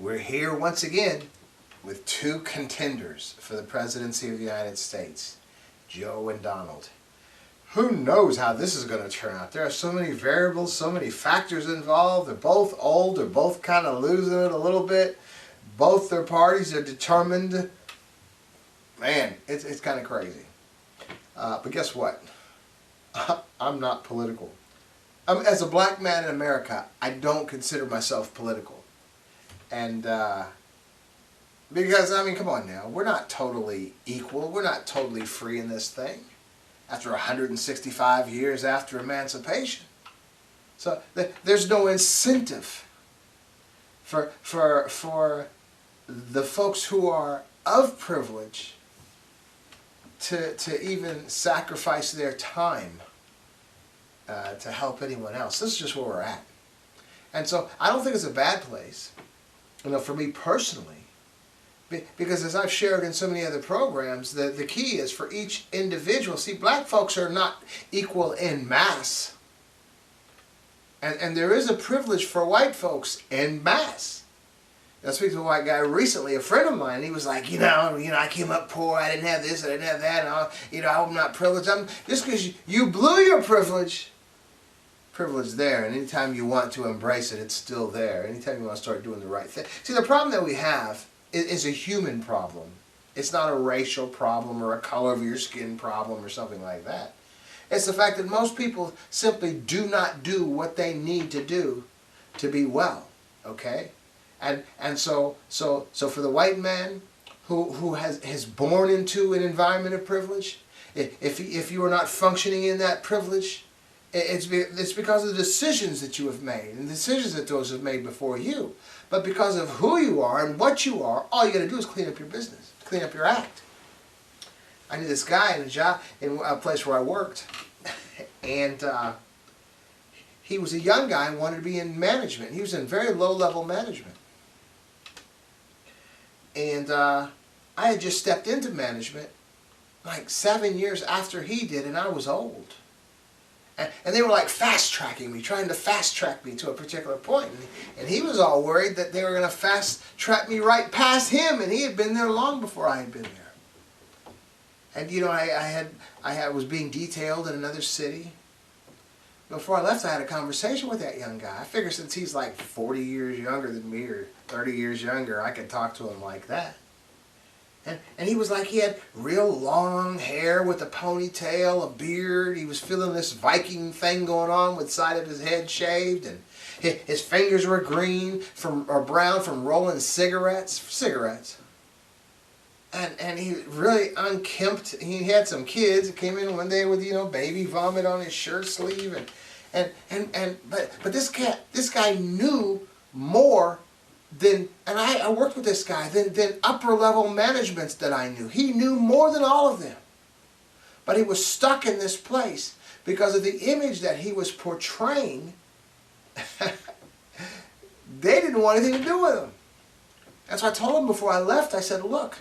We're here once again with two contenders for the presidency of the United States, Joe and Donald. Who knows how this is going to turn out? There are so many variables, so many factors involved. They're both old. They're both kind of losing it a little bit. Both their parties are determined. Man, it's kind of crazy. But guess what? I'm not political. As a black man in America, I don't consider myself political. And because, I mean, come on now. We're not totally equal. We're not totally free in this thing after 165 years after emancipation. So there's no incentive for the folks who are of privilege to even sacrifice their time to help anyone else. This is just where we're at. And so I don't think it's a bad place, for me personally, because as I've shared in so many other programs, the key is for each individual. See, black folks are not equal in mass. And there is a privilege for white folks en masse. I speak to a white guy recently, a friend of mine, and he was like, I came up poor, I didn't have this, I didn't have that, and I'm not privileged. Just because you blew your privilege there, and anytime you want to embrace it, it's still there. Anytime you want to start doing the right thing. See, the problem that we have is a human problem. It's not a racial problem or a color of your skin problem or something like that. It's the fact that most people simply do not do what they need to do to be well, okay? And so for the white man who has born into an environment of privilege, if you are not functioning in that privilege, it's because of the decisions that you have made and the decisions that those have made before you. But because of who you are and what you are, all you got to do is clean up your business, clean up your act. I knew this guy in a place where I worked, and he was a young guy and wanted to be in management. He was in very low-level management. And I had just stepped into management like 7 years after he did, and I was old. And they were like fast-tracking me, trying to fast-track me to a particular point. And he was all worried that they were going to fast-track me right past him, and he had been there long before I had been there. And I was being detailed in another city. Before I left, I had a conversation with that young guy. I figured since he's like 40 years younger than me, or 30 years younger, I could talk to him like that. And he was like, he had real long hair with a ponytail, a beard. He was feeling this Viking thing going on with the side of his head shaved. And his fingers were green or brown from rolling cigarettes. And he really unkempt. He had some kids that came in one day with, baby vomit on his shirt sleeve. But this guy knew more than, and I worked with this guy, than upper level managements that I knew. He knew more than all of them. But he was stuck in this place because of the image that he was portraying. They didn't want anything to do with him. And so I told him before I left, I said, look,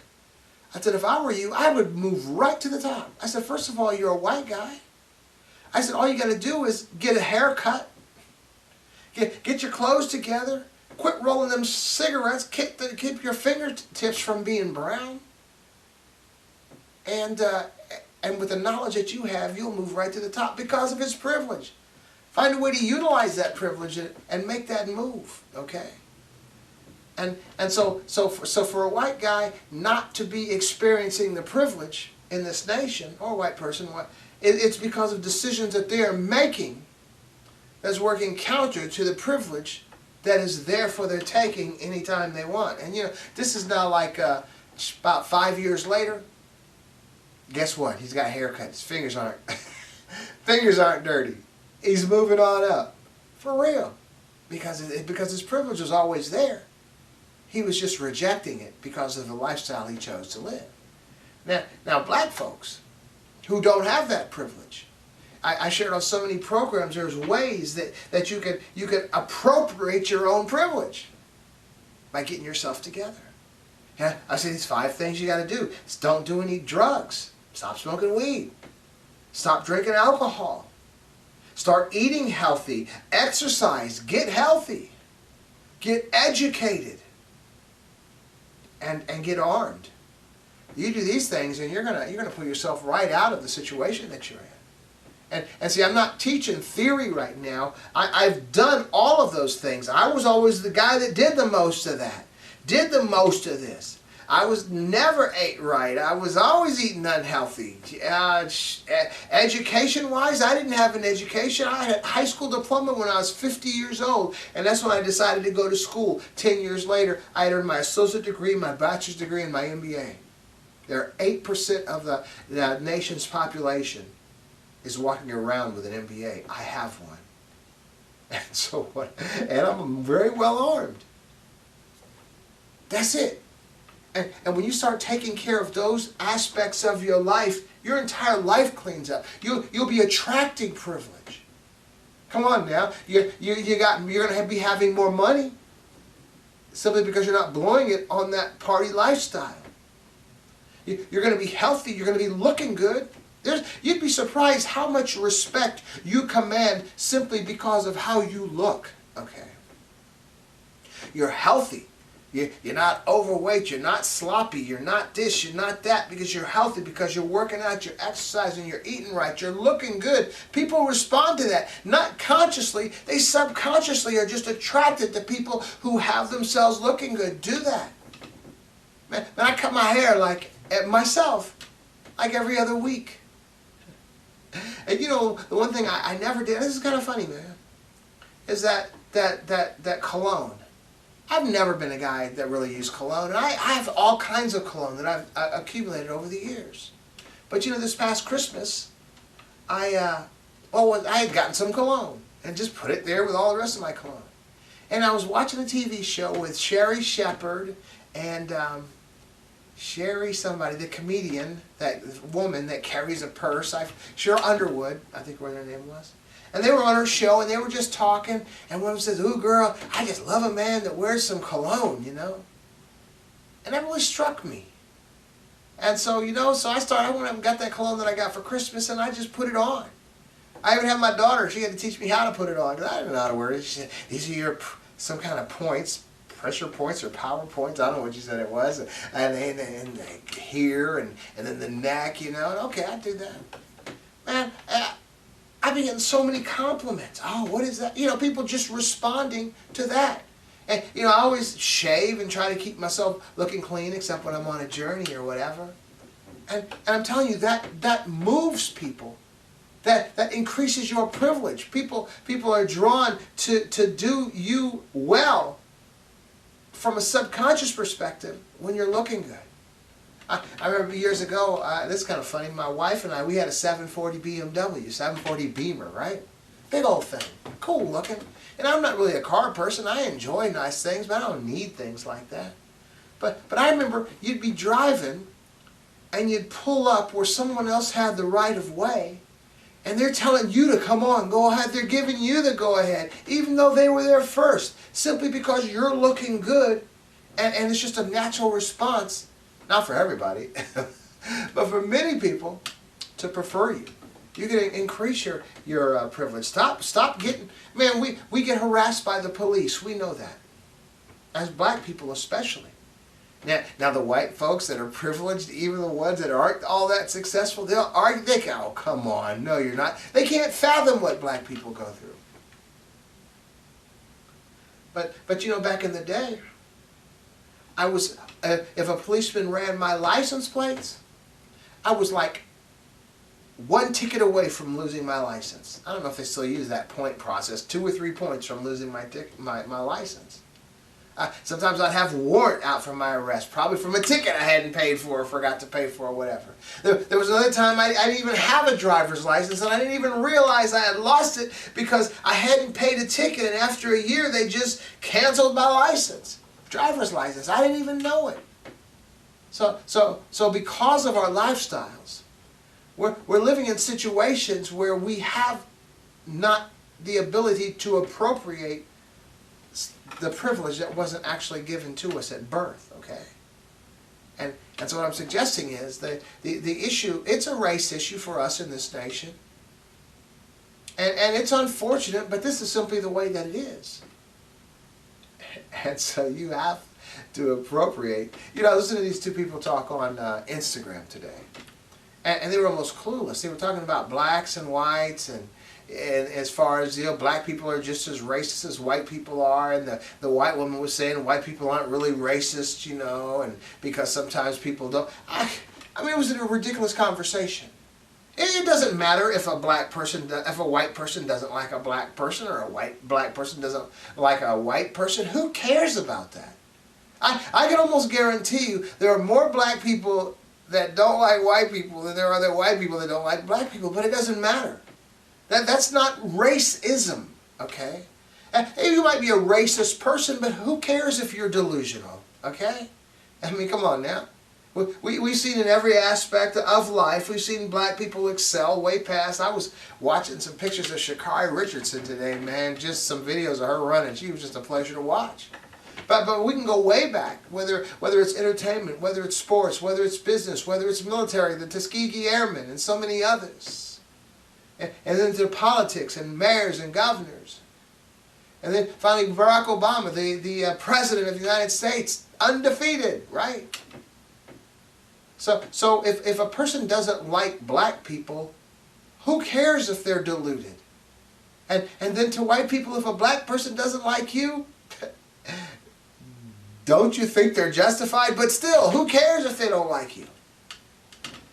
if I were you, I would move right to the top. I said, first of all, you're a white guy. I said, all you got to do is get a haircut, get your clothes together, quit rolling them cigarettes, keep your fingertips from being brown, and with the knowledge that you have, you'll move right to the top because of his privilege. Find a way to utilize that privilege and make that move, okay? And so for a white guy not to be experiencing the privilege in this nation, or a white person, it's because of decisions that they are making that's working counter to the privilege that is there for their taking anytime they want. And this is now like about 5 years later. Guess what? He's got a haircut. His fingers aren't dirty. He's moving on up. For real. Because his privilege was always there. He was just rejecting it because of the lifestyle he chose to live. Now black folks who don't have that privilege, I shared on so many programs, there's ways that you could appropriate your own privilege by getting yourself together. Yeah, I say these 5 things you got to do. Don't do any drugs. Stop smoking weed. Stop drinking alcohol. Start eating healthy. Exercise. Get healthy. Get educated. and get armed. You do these things and you're gonna pull yourself right out of the situation that you're in. And see, I'm not teaching theory right now. I've done all of those things. I was always the guy that did the most of that, did the most of this. I was never ate right. I was always eating unhealthy. Education-wise, I didn't have an education. I had a high school diploma when I was 50 years old, and that's when I decided to go to school. 10 years later, I had earned my associate degree, my bachelor's degree, and my MBA. There are 8% of the nation's population is walking around with an MBA. I have one. And so what? And I'm very well armed. That's it. And when you start taking care of those aspects of your life, your entire life cleans up. You'll be attracting privilege. Come on now. You're going to be having more money simply because you're not blowing it on that party lifestyle. You're going to be healthy. You're going to be looking good. You'd be surprised how much respect you command simply because of how you look. Okay. You're healthy. You're not overweight, you're not sloppy, you're not this, you're not that, because you're healthy, because you're working out, you're exercising, you're eating right, you're looking good. People respond to that. Not consciously, they subconsciously are just attracted to people who have themselves looking good. Do that. Man, I cut my hair like myself, like every other week. And you know, the one thing I never did, this is kind of funny, man, is that cologne. I've never been a guy that really used cologne, and I have all kinds of cologne that I've accumulated over the years. But you know, this past Christmas, I had gotten some cologne and just put it there with all the rest of my cologne. And I was watching a TV show with Sherry Shepherd and Sherry somebody, the comedian, that woman that carries a purse. Cheryl Underwood, I think what her name was. And they were on her show, and they were just talking, and one of them says, "Ooh, girl, I just love a man that wears some cologne, you know." And that really struck me. And so, you know, so I went up and got that cologne that I got for Christmas, and I just put it on. I even had my daughter, she had to teach me how to put it on, because I didn't know how to wear it. She said, "These are your, some kind of points, pressure points or power points," I don't know what she said it was, and here, and then the neck, you know. And okay, I do that. Man, I've been getting so many compliments. "Oh, what is that?" You know, people just responding to that. And, you know, I always shave and try to keep myself looking clean, except when I'm on a journey or whatever. And I'm telling you, that moves people. That increases your privilege. People are drawn to do you well from a subconscious perspective when you're looking good. I remember years ago, this is kind of funny, my wife and I, we had a 740 BMW, 740 Beamer, right? Big old thing, cool looking. And I'm not really a car person, I enjoy nice things, but I don't need things like that. But I remember you'd be driving, and you'd pull up where someone else had the right of way, and they're telling you to come on, go ahead, they're giving you the go ahead, even though they were there first, simply because you're looking good, and it's just a natural response. Not for everybody, but for many people to prefer you. You can increase your privilege. Stop getting, man, we get harassed by the police. We know that. As black people especially. Now the white folks that are privileged, even the ones that aren't all that successful, they'll argue, they go, "Oh, come on, no you're not." They can't fathom what black people go through. But you know, back in the day, I was, if a policeman ran my license plates, I was like one ticket away from losing my license. I don't know if they still use that point process, 2 or 3 points from losing my license. Sometimes I'd have a warrant out for my arrest, probably from a ticket I hadn't paid for or forgot to pay for or whatever. There was another time I didn't even have a driver's license, and I didn't even realize I had lost it because I hadn't paid a ticket, and after a year they just canceled my license. Driver's license. I didn't even know it. So because of our lifestyles, we're living in situations where we have not the ability to appropriate the privilege that wasn't actually given to us at birth, okay? And so what I'm suggesting is that the issue, it's a race issue for us in this nation. And it's unfortunate, but this is simply the way that it is. And so you have, to appropriate. You know, I listened to these two people talk on Instagram today, and they were almost clueless. They were talking about blacks and whites, and as far as, you know, black people are just as racist as white people are, and the white woman was saying white people aren't really racist, you know, and because sometimes people don't. I mean, it was a ridiculous conversation. It doesn't matter if a white person doesn't like a black person, or a black person doesn't like a white person. Who cares about that? I can almost guarantee you there are more black people that don't like white people than there are other white people that don't like black people, but it doesn't matter. That's not racism, okay? You might be a racist person, but who cares if you're delusional, okay? I mean, come on now. We've seen in every aspect of life, we've seen black people excel way past. I was watching some pictures of Sha'Carri Richardson today, man, just some videos of her running. She was just a pleasure to watch. But we can go way back, whether it's entertainment, whether it's sports, whether it's business, whether it's military, the Tuskegee Airmen, and so many others. And then to politics and mayors and governors. And then finally Barack Obama, the President of the United States, undefeated, right? So if a person doesn't like black people, who cares if they're deluded? And then to white people, if a black person doesn't like you, don't you think they're justified? But still, who cares if they don't like you?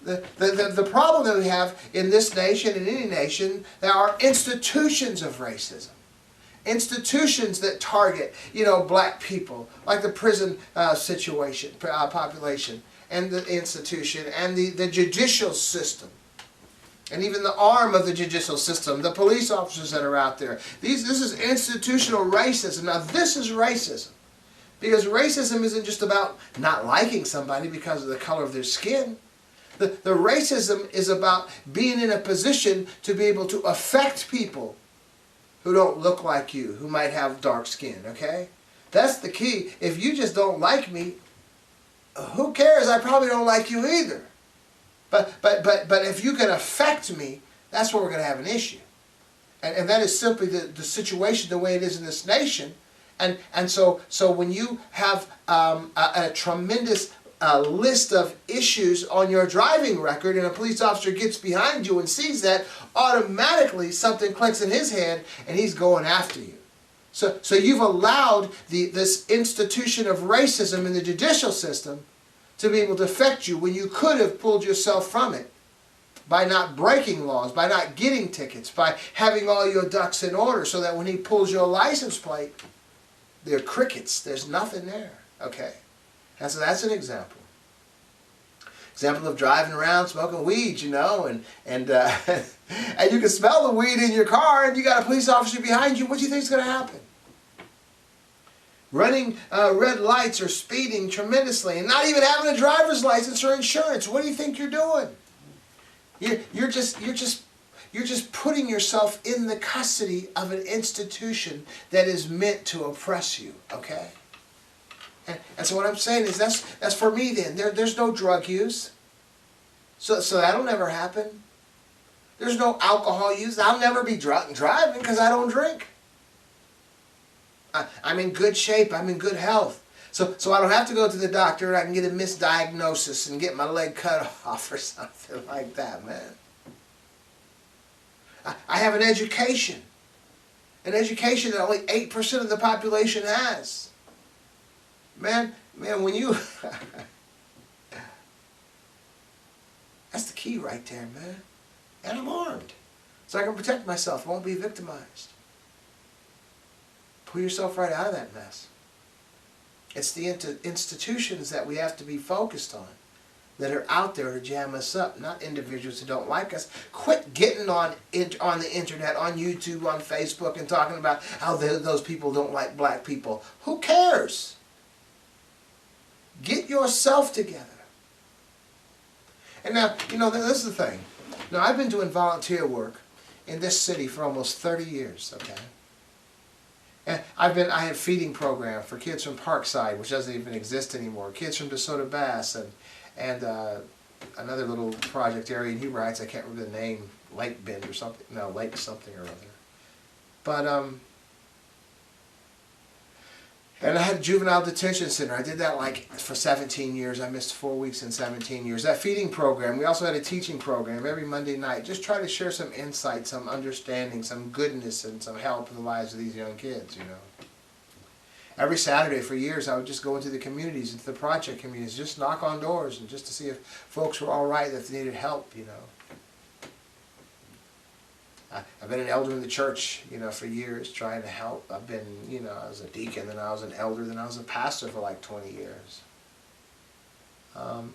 The problem that we have in this nation, in any nation, there are institutions of racism. Institutions that target, you know, black people, like the prison situation, population, and the institution, and the judicial system, and even the arm of the judicial system, the police officers that are out there. This is institutional racism. Now this is racism. Because racism isn't just about not liking somebody because of the color of their skin. The racism is about being in a position to be able to affect people who don't look like you, who might have dark skin, okay? That's the key. If you just don't like me, who cares? I probably don't like you either. But if you can affect me, that's where we're going to have an issue. And that is simply the situation the way it is in this nation. And so when you have a tremendous list of issues on your driving record, and a police officer gets behind you and sees that, automatically something clicks in his head and he's going after you. So you've allowed this institution of racism in the judicial system to be able to affect you when you could have pulled yourself from it by not breaking laws, by not getting tickets, by having all your ducks in order so that when he pulls your license plate, they're crickets. There's nothing there, okay? And so that's an example. Example of driving around smoking weed, you know, and and you can smell the weed in your car, and you got a police officer behind you. What do you think is going to happen? Running red lights or speeding tremendously, and not even having a driver's license or insurance. What do you think you're doing? You're just putting yourself in the custody of an institution that is meant to oppress you, okay? And so what I'm saying is that's for me then. There's no drug use. So that'll never happen. There's no alcohol use. I'll never be drunk driving because I don't drink. I'm in good shape. I'm in good health. So I don't have to go to the doctor. I can get a misdiagnosis and get my leg cut off or something like that, man. I have an education that only 8% of the population has. Man, when you... That's the key right there, man. And I'm armed. So I can protect myself. I won't be victimized. Pull yourself right out of that mess. It's the institutions that we have to be focused on that are out there to jam us up, not individuals who don't like us. Quit getting on the internet, on YouTube, on Facebook, and talking about how those people don't like black people. Who cares? Get yourself together. And now, you know, this is the thing. Now, I've been doing volunteer work in this city for almost 30 years, okay? And I had a feeding program for kids from Parkside, which doesn't even exist anymore. Kids from DeSoto Bass, and another little project area in Huber Heights, I can't remember the name, Lake Bend or something, no, Lake something or other. But And I had a juvenile detention center. I did that like for 17 years. I missed 4 weeks in 17 years. That feeding program, we also had a teaching program every Monday night. Just try to share some insight, some understanding, some goodness, and some help in the lives of these young kids, you know. Every Saturday for years, I would just go into the communities, into the project communities, just knock on doors and just to see if folks were all right, if they needed help, you know. I've been an elder in the church, you know, for years, trying to help. I've been, you know, I was a deacon, then I was an elder, then I was a pastor for like 20 years.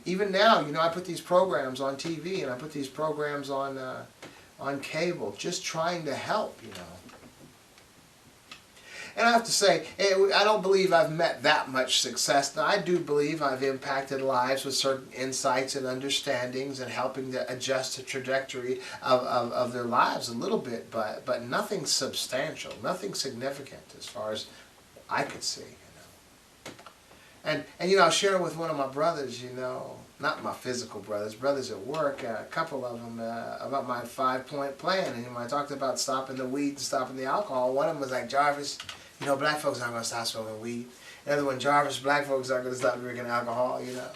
Even now, you know, I put these programs on TV and I put these programs on cable, just trying to help, you know. And I have to say, I don't believe I've met that much success. Now, I do believe I've impacted lives with certain insights and understandings and helping to adjust the trajectory of their lives a little bit, but nothing substantial, nothing significant as far as I could see. You know. And you know, I was sharing with one of my brothers, you know, not my physical brothers, brothers at work, a couple of them, about my 5-point plan. And when I talked about stopping the weed and stopping the alcohol, one of them was like, Jarvis, you know, black folks aren't going to stop smoking weed. Another one, Jarvis, black folks aren't going to stop drinking alcohol, you know.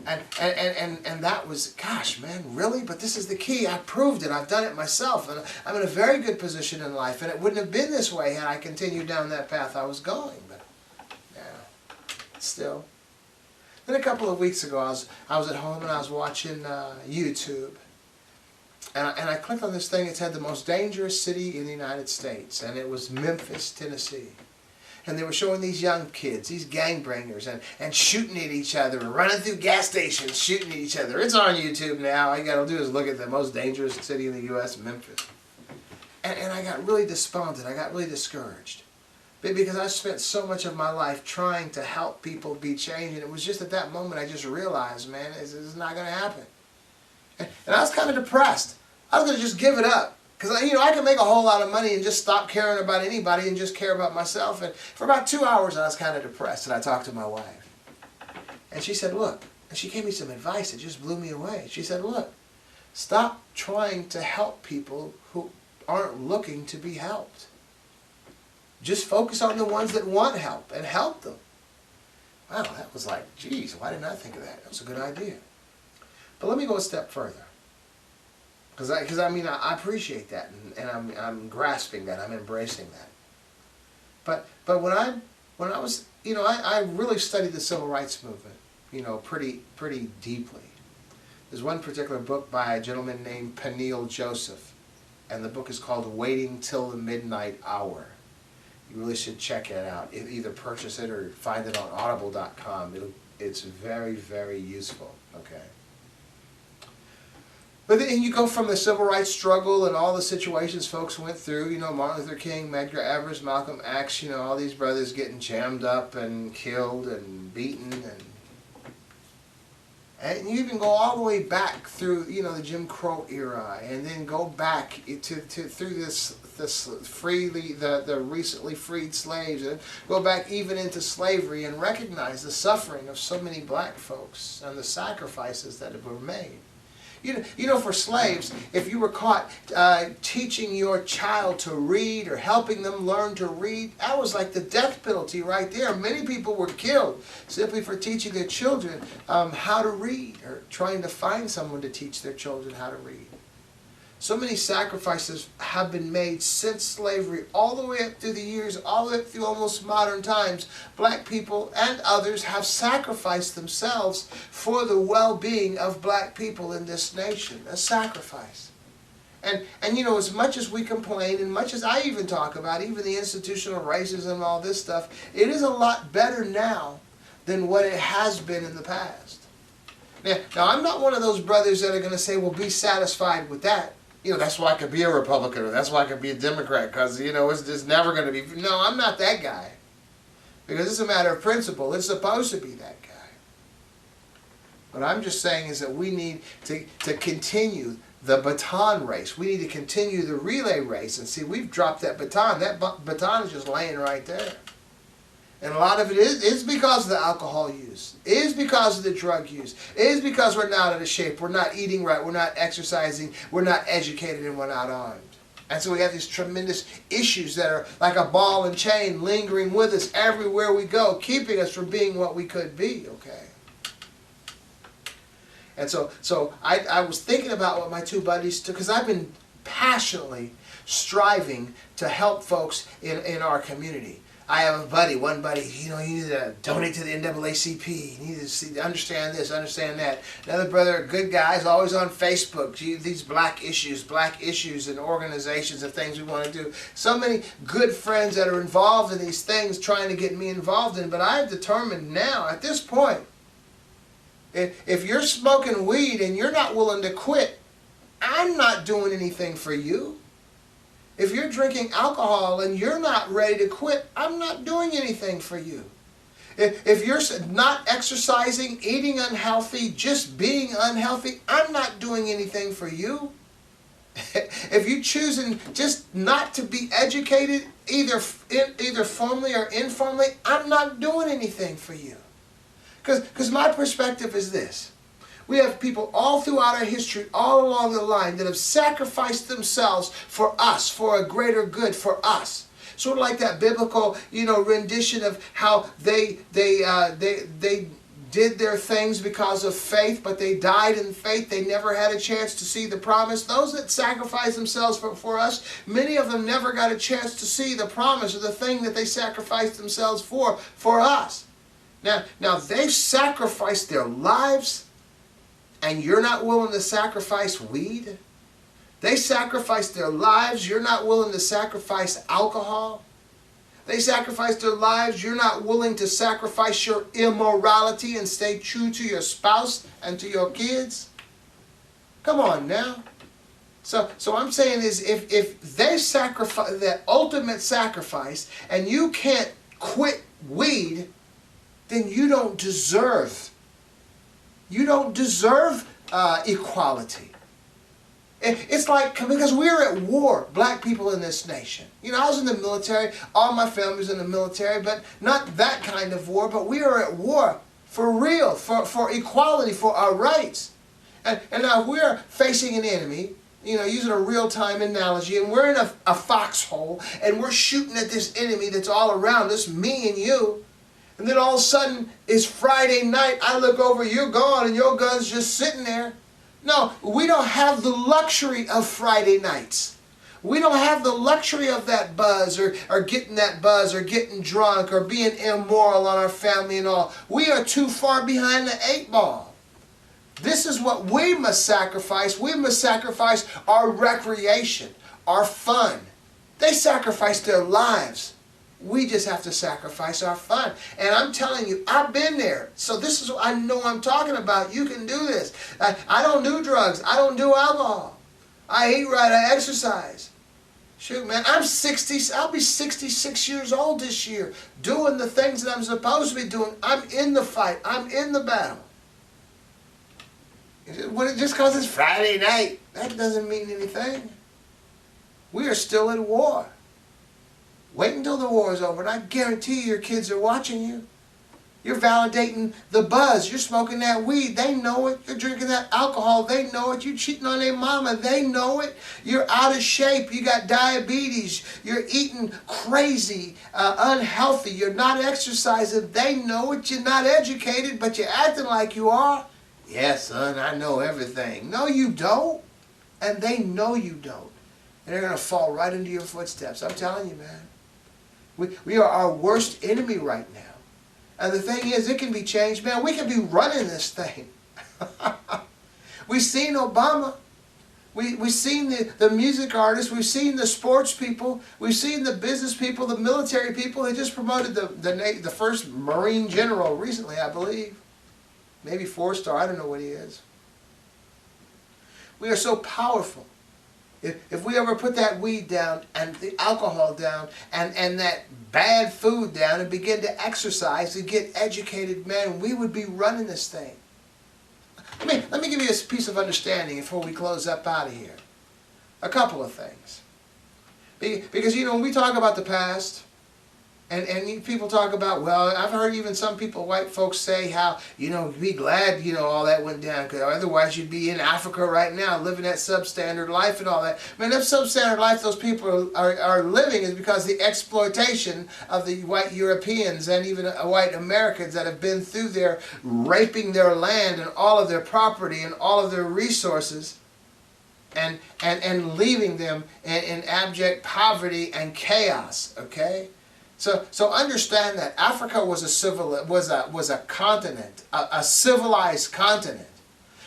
And that was, gosh, man, really? But this is the key. I proved it. I've done it myself. And I'm in a very good position in life. And it wouldn't have been this way had I continued down that path I was going. But, yeah, still. Then a couple of weeks ago, I was at home and I was watching YouTube. And I clicked on this thing. It said the most dangerous city in the United States. And it was Memphis, Tennessee. And they were showing these young kids, these gangbangers, and shooting at each other, and running through gas stations, shooting at each other. It's on YouTube now. All you got to do is look at the most dangerous city in the U.S., Memphis. And I got really despondent. I got really discouraged. Because I spent so much of my life trying to help people be changed. And it was just at that moment I just realized, man, this is not going to happen. And I was kind of depressed. I was going to just give it up. Because, you know, I could make a whole lot of money and just stop caring about anybody and just care about myself. And for about 2 hours, I was kind of depressed. And I talked to my wife. And she said, look, and she gave me some advice that just blew me away. She said, look, stop trying to help people who aren't looking to be helped. Just focus on the ones that want help and help them. Wow, that was like, geez, why didn't I think of that? That was a good idea. But let me go a step further. Because I mean, I appreciate that, and I'm grasping that, I'm embracing that. But when I was, you know, I really studied the civil rights movement, you know, pretty deeply. There's one particular book by a gentleman named Peniel Joseph, and the book is called Waiting Till the Midnight Hour. You really should check it out. Either purchase it or find it on audible.com. It's very, very useful, okay? But then you go from the civil rights struggle and all the situations folks went through, you know, Martin Luther King, Medgar Evers, Malcolm X, you know, all these brothers getting jammed up and killed and beaten. And you even go all the way back through, you know, the Jim Crow era, and then go back through this the recently freed slaves, and go back even into slavery and recognize the suffering of so many black folks and the sacrifices that were made. You know, for slaves, if you were caught teaching your child to read or helping them learn to read, that was like the death penalty right there. Many people were killed simply for teaching their children how to read or trying to find someone to teach their children how to read. So many sacrifices have been made since slavery, all the way up through the years, all the way up through almost modern times. Black people and others have sacrificed themselves for the well-being of black people in this nation. A sacrifice. And you know, as much as we complain, and much as I even talk about, even the institutional racism and all this stuff, it is a lot better now than what it has been in the past. Now I'm not one of those brothers that are going to say, well, be satisfied with that. You know, that's why I could be a Republican, or that's why I could be a Democrat, because, you know, it's just never going to be. No, I'm not that guy. Because it's a matter of principle. It's supposed to be that guy. What I'm just saying is that we need to continue the baton race. We need to continue the relay race. And see, we've dropped that baton. That baton is just laying right there. And a lot of it is because of the alcohol use. It is because of the drug use. It is because we're not out of shape. We're not eating right. We're not exercising. We're not educated, and we're not armed. And so we have these tremendous issues that are like a ball and chain lingering with us everywhere we go, keeping us from being what we could be, okay? And so I was thinking about what my two buddies took, because I've been passionately striving to help folks in our community. I have a buddy, one buddy, you need to donate to the NAACP. You need to understand this, understand that. Another brother, good guy, is always on Facebook. These black issues and organizations and things we want to do. So many good friends that are involved in these things trying to get me involved in. But I've determined now, at this point, if you're smoking weed and you're not willing to quit, I'm not doing anything for you. If you're drinking alcohol and you're not ready to quit, I'm not doing anything for you. If you're not exercising, eating unhealthy, just being unhealthy, I'm not doing anything for you. If you're choosing just not to be educated, either formally or informally, I'm not doing anything for you. Because my perspective is this. We have people all throughout our history, all along the line, that have sacrificed themselves for us, for a greater good, for us. Sort of like that biblical, rendition of how they did their things because of faith, but they died in faith. They never had a chance to see the promise. Those that sacrifice themselves for us, many of them never got a chance to see the promise or the thing that they sacrificed themselves for us. Now they've sacrificed their lives, and you're not willing to sacrifice weed? They sacrificed their lives, you're not willing to sacrifice alcohol? They sacrificed their lives, you're not willing to sacrifice your immorality and stay true to your spouse and to your kids? Come on now. So I'm saying is, if they sacrifice that ultimate sacrifice and you can't quit weed, then you don't deserve equality. It's like, because we're at war, black people in this nation. I was in the military, all my family's in the military, but not that kind of war, but we are at war for real, for equality, for our rights. And now we're facing an enemy, using a real-time analogy, and we're in a foxhole, and we're shooting at this enemy that's all around us, me and you. And then all of a sudden, it's Friday night, I look over, you're gone, and your gun's just sitting there. No, we don't have the luxury of Friday nights. We don't have the luxury of that buzz, or getting that buzz, or getting drunk, or being immoral on our family and all. We are too far behind the 8 ball. This is what we must sacrifice. We must sacrifice our recreation, our fun. They sacrificed their lives. We just have to sacrifice our fun. And I'm telling you, I've been there. So this is what I know I'm talking about. You can do this. I don't do drugs. I don't do alcohol. I eat right. I exercise. Shoot, man, I'm 60. I'll be 66 years old this year, doing the things that I'm supposed to be doing. I'm in the fight. I'm in the battle. Just because it's Friday night, that doesn't mean anything. We are still at war. Wait until the war is over, and I guarantee you your kids are watching you. You're validating the buzz. You're smoking that weed. They know it. You're drinking that alcohol. They know it. You're cheating on their mama. They know it. You're out of shape. You got diabetes. You're eating crazy, unhealthy. You're not exercising. They know it. You're not educated, but you're acting like you are. Yeah, son, I know everything. No, you don't. And they know you don't. And they're going to fall right into your footsteps. I'm telling you, man. We are our worst enemy right now. And the thing is, it can be changed. Man, we can be running this thing. We've seen Obama. We've seen the music artists. We've seen the sports people. We've seen the business people, the military people. They just promoted the first Marine general recently, I believe. Maybe 4-star. I don't know what he is. We are so powerful. If we ever put that weed down and the alcohol down and that bad food down and begin to exercise and get educated, man, we would be running this thing. Let me give you a piece of understanding before we close up out of here. A couple of things. Because, when we talk about the past, People talk about, well, I've heard even some people, white folks, say how, be glad, all that went down, because otherwise you'd be in Africa right now living that substandard life and all that. Man, that substandard life those people are living is because the exploitation of the white Europeans and even white Americans that have been through there raping their land and all of their property and all of their resources and leaving them in abject poverty and chaos, okay? So understand that Africa was a continent, a civilized continent.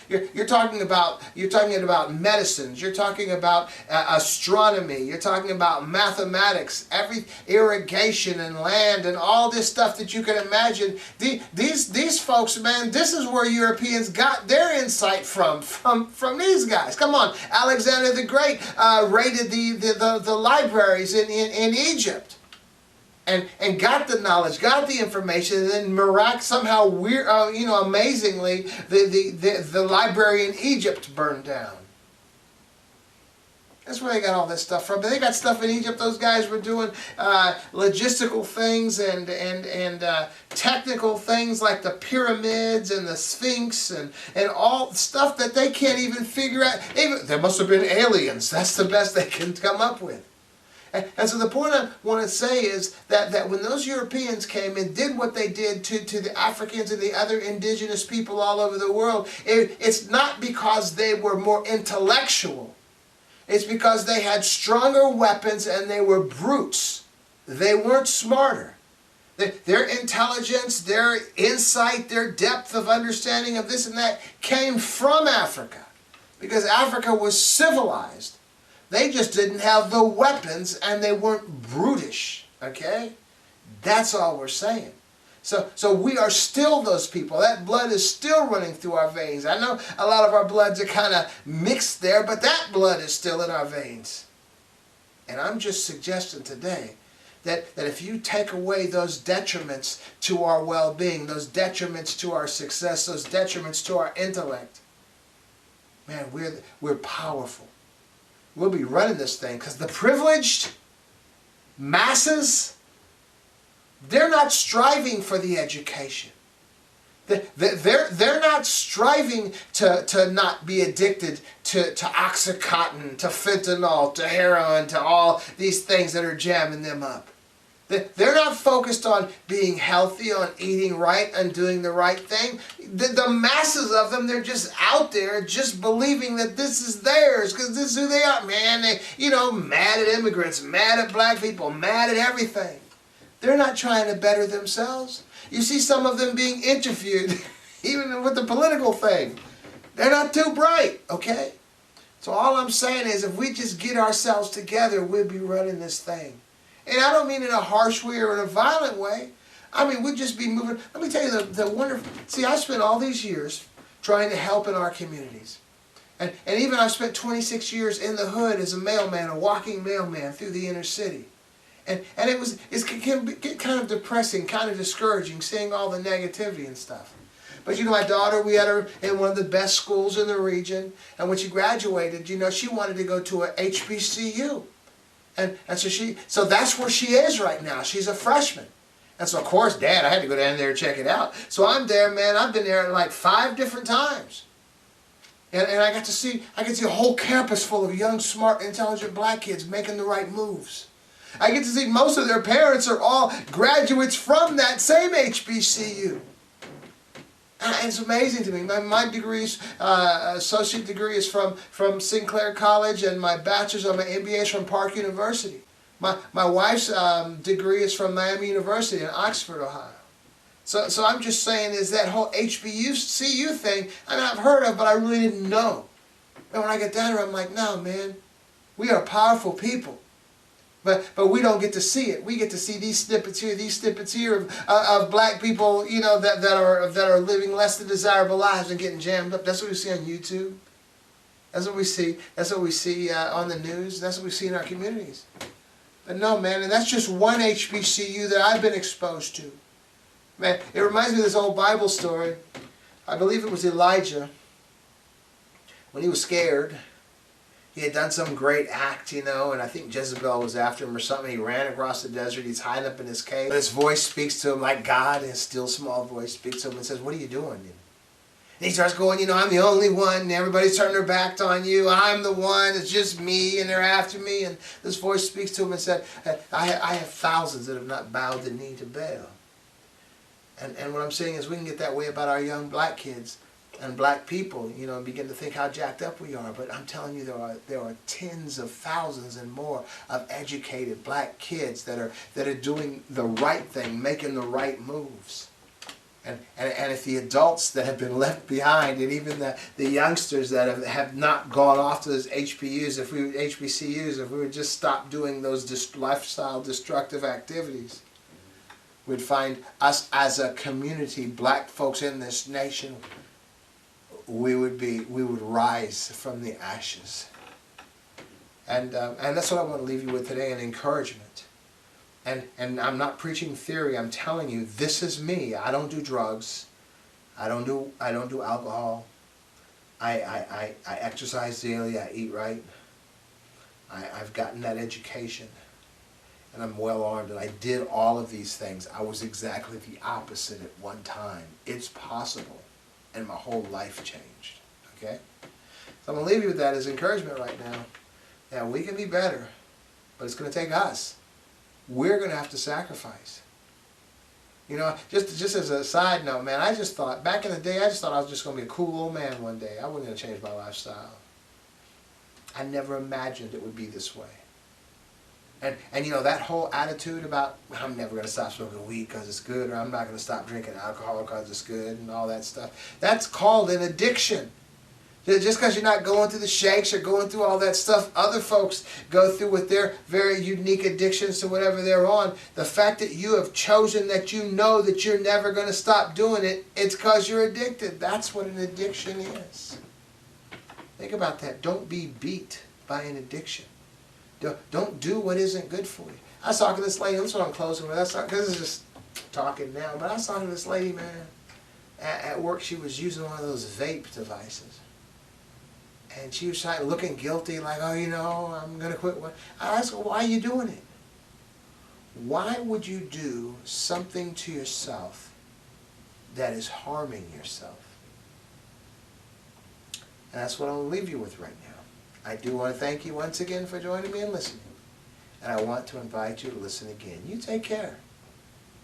You're talking about medicines. You're talking about astronomy. You're talking about mathematics, irrigation and land and all this stuff that you can imagine. These folks, man, this is where Europeans got their insight from these guys. Come on, Alexander the Great raided the libraries in Egypt. And got the knowledge, got the information, and then somehow amazingly, the library in Egypt burned down. That's where they got all this stuff from. But they got stuff in Egypt. Those guys were doing logistical things and technical things like the pyramids and the Sphinx and all stuff that they can't even figure out. There must have been aliens. That's the best they can come up with. And so the point I want to say is that when those Europeans came and did what they did to the Africans and the other indigenous people all over the world, it's not because they were more intellectual. It's because they had stronger weapons and they were brutes. They weren't smarter. Their intelligence, their insight, their depth of understanding of this and that came from Africa. Because Africa was civilized. They just didn't have the weapons and they weren't brutish, okay? That's all we're saying. So we are still those people. That blood is still running through our veins. I know a lot of our bloods are kind of mixed there, but that blood is still in our veins. And I'm just suggesting today that if you take away those detriments to our well-being, those detriments to our success, those detriments to our intellect, man, we're powerful. We'll be running this thing because the privileged masses, they're not striving for the education. They're not striving to not be addicted to Oxycontin, to fentanyl, to heroin, to all these things that are jamming them up. They're not focused on being healthy, on eating right and doing the right thing. The masses of them, they're just out there just believing that this is theirs because this is who they are. Man, mad at immigrants, mad at black people, mad at everything. They're not trying to better themselves. You see some of them being interviewed, even with the political thing. They're not too bright, okay? So all I'm saying is if we just get ourselves together, we'll be running this thing. And I don't mean in a harsh way or in a violent way. I mean, we'd just be moving. Let me tell you the wonderful... See, I spent all these years trying to help in our communities. And even I spent 26 years in the hood as a mailman, a walking mailman through the inner city. And it can get kind of depressing, kind of discouraging, seeing all the negativity and stuff. But my daughter, we had her in one of the best schools in the region. And when she graduated, she wanted to go to a HBCU. And so that's where she is right now. She's a freshman. And so, of course, Dad, I had to go down there and check it out. So I'm there, man. I've been there like 5 different times. And I got to see a whole campus full of young, smart, intelligent black kids making the right moves. I get to see most of their parents are all graduates from that same HBCU. And it's amazing to me. My degrees, associate degree is from Sinclair College, and my bachelor's and my MBA is from Park University. My wife's degree is from Miami University in Oxford, Ohio. So I'm just saying is that whole HBCU thing, I've heard of, but I really didn't know. And when I get down there, I'm like, no, man, we are powerful people. But we don't get to see it. We get to see these snippets here of black people, that are living less than desirable lives and getting jammed up. That's what we see on YouTube. That's what we see. That's what we see on the news. That's what we see in our communities. But no, man, and that's just one HBCU that I've been exposed to. Man, it reminds me of this old Bible story. I believe it was Elijah when he was scared. He had done some great act, you know, and I think Jezebel was after him or something. He ran across the desert. He's hiding up in his cave. But his voice speaks to him like God, and his still small voice speaks to him and says, what are you doing? And he starts going, you know, I'm the only one, and everybody's turning their backs on you. I'm the one, it's just me, and they're after me. And this voice speaks to him and said, I have thousands that have not bowed the knee to Baal. And what I'm saying is we can get that way about our young black kids and black people, you know, and begin to think how jacked up we are. But I'm telling you, there are tens of thousands and more of educated black kids that are doing the right thing, making the right moves. And if the adults that have been left behind, and even the youngsters that have not gone off to those HBCUs, if we would just stop doing those lifestyle destructive activities, we'd find us as a community, black folks in this nation, we would rise from the ashes. And that's what I want to leave you with today, an encouragement. And I'm not preaching theory. I'm telling you, this is me. I don't do drugs. I don't do alcohol. I exercise daily. I eat right. I've gotten that education, and I'm well armed. And I did all of these things. I was exactly the opposite at one time. It's possible, and my whole life changed. Okay, so I'm gonna leave you with that as encouragement right now. Yeah, we can be better, but it's gonna take us. We're going to have to sacrifice. You know, just as a side note, man, I just thought, back in the day, I just thought I was just going to be a cool old man one day. I wasn't going to change my lifestyle. I never imagined it would be this way. And you know, that whole attitude about, I'm never going to stop smoking weed because it's good, or I'm not going to stop drinking alcohol because it's good, and all that stuff, that's called an addiction. Just because you're not going through the shakes or going through all that stuff other folks go through with their very unique addictions to whatever they're on, the fact that you have chosen that you know that you're never going to stop doing it, it's because you're addicted. That's what an addiction is. Think about that. Don't be beat by an addiction. Don't do what isn't good for you. I was talking to this lady, that's what I'm closing with, because it's just talking now, but I was talking to this lady, man, at work. She was using one of those vape devices. And she was looking guilty, like, oh, you know, I'm going to quit. I asked her, why are you doing it? Why would you do something to yourself that is harming yourself? And that's what I'll leave you with right now. I do want to thank you once again for joining me and listening. And I want to invite you to listen again. You take care.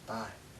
Bye.